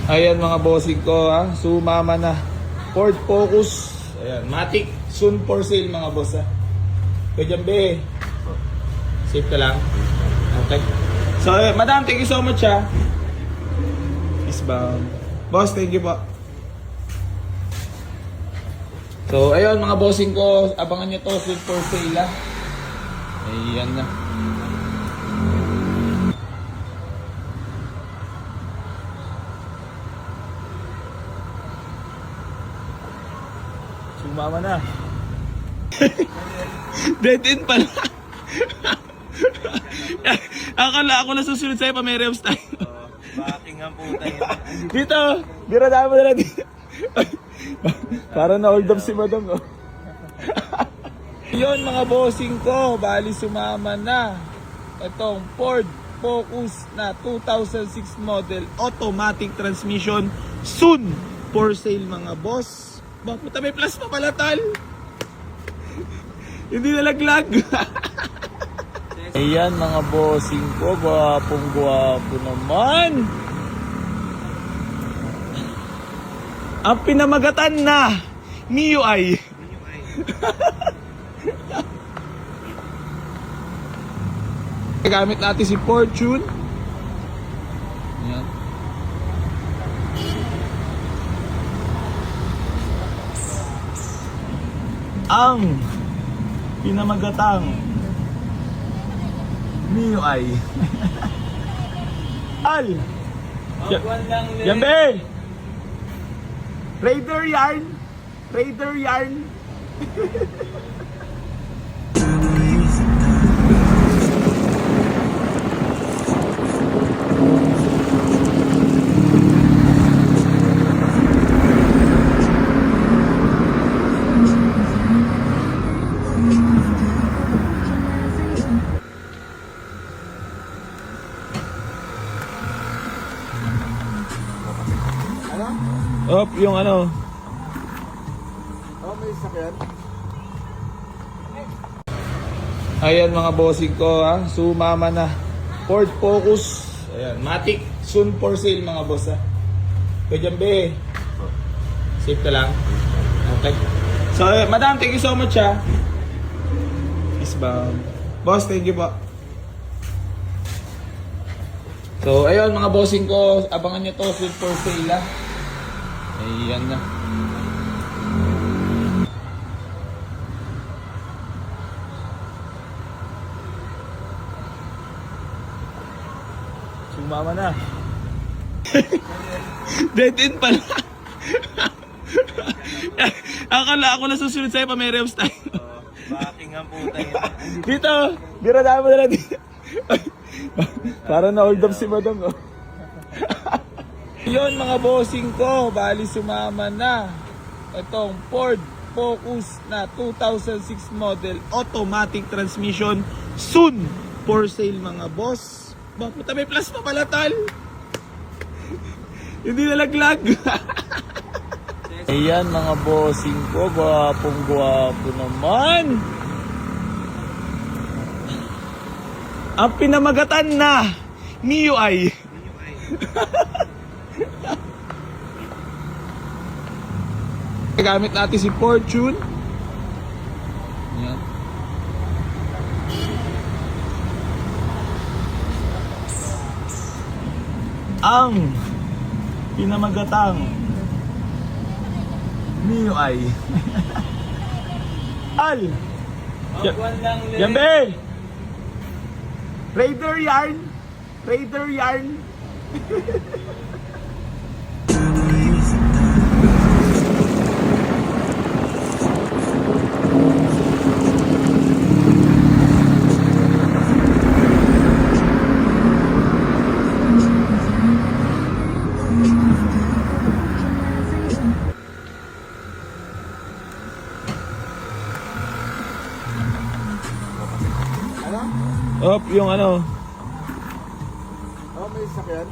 Ayan mga bossing ko ha, sumama na. Ford Focus, ayan, Matic, soon for sale mga boss ha. Kaya be, safe ka lang. Okay. So, madam, thank you so much ha. Eastbound. Boss, thank you po. So, ayun mga bossing ko, abangan nyo to, soon for sale ha. Ayan na. Sumama na. Dead end pala. Akala ako na susunod sa'yo pa may rems tayo. Backing ang puta yun. Dito, biradahan mo na lang dito. Parang na-hold up si madam. Oh. Yun mga bossing ko, bali sumama na. Itong Ford Focus na 2006 model, automatic transmission, soon for sale mga boss. Puta, may plus pa pala tal. Hindi nalaglag. Ayan mga bossing ko, gwapong gwapo naman. Ang pinamagatan na MIUI. Gamit natin si Fortune. Ayan. Ang pinamagatang MIUI. Al! Yan be! Raider yarn! Raider yarn! Op, yung ano. Oh, may sakyan. Ayan mga bossing ko ha, sumama na. Ford Focus, ayan, Matic, soon for sale mga boss ha. Kaya be, safe ka lang. Okay. So, madam, thank you so much ha. Eastbound. Boss, thank you po. So, ayun mga bossing ko, abangan nyo to, soon for sale ha. Ayan na. Sumama na. Dead end pala. Akala ako na susunod sa'yo pa may rems tayo. Backing ang puta yun. Dito, biradahan mo na lang dito. Parang na-hold up si madam. Oh. Yun mga bossing ko, bali sumama na. Itong Ford Focus na 2006 model, automatic transmission, soon for sale mga boss. Puta, may plus pa pala tal. Hindi nalaglag. Ayan mga bossing ko, gwapong gwapo naman. Ang pinamagatan na MIUI. Gamit natin si Fortune. Ayan. Ang pinamagatang MIUI. Al! Yan be! Raider yarn! Raider yarn! Op, yung ano. Oh, may sakyan.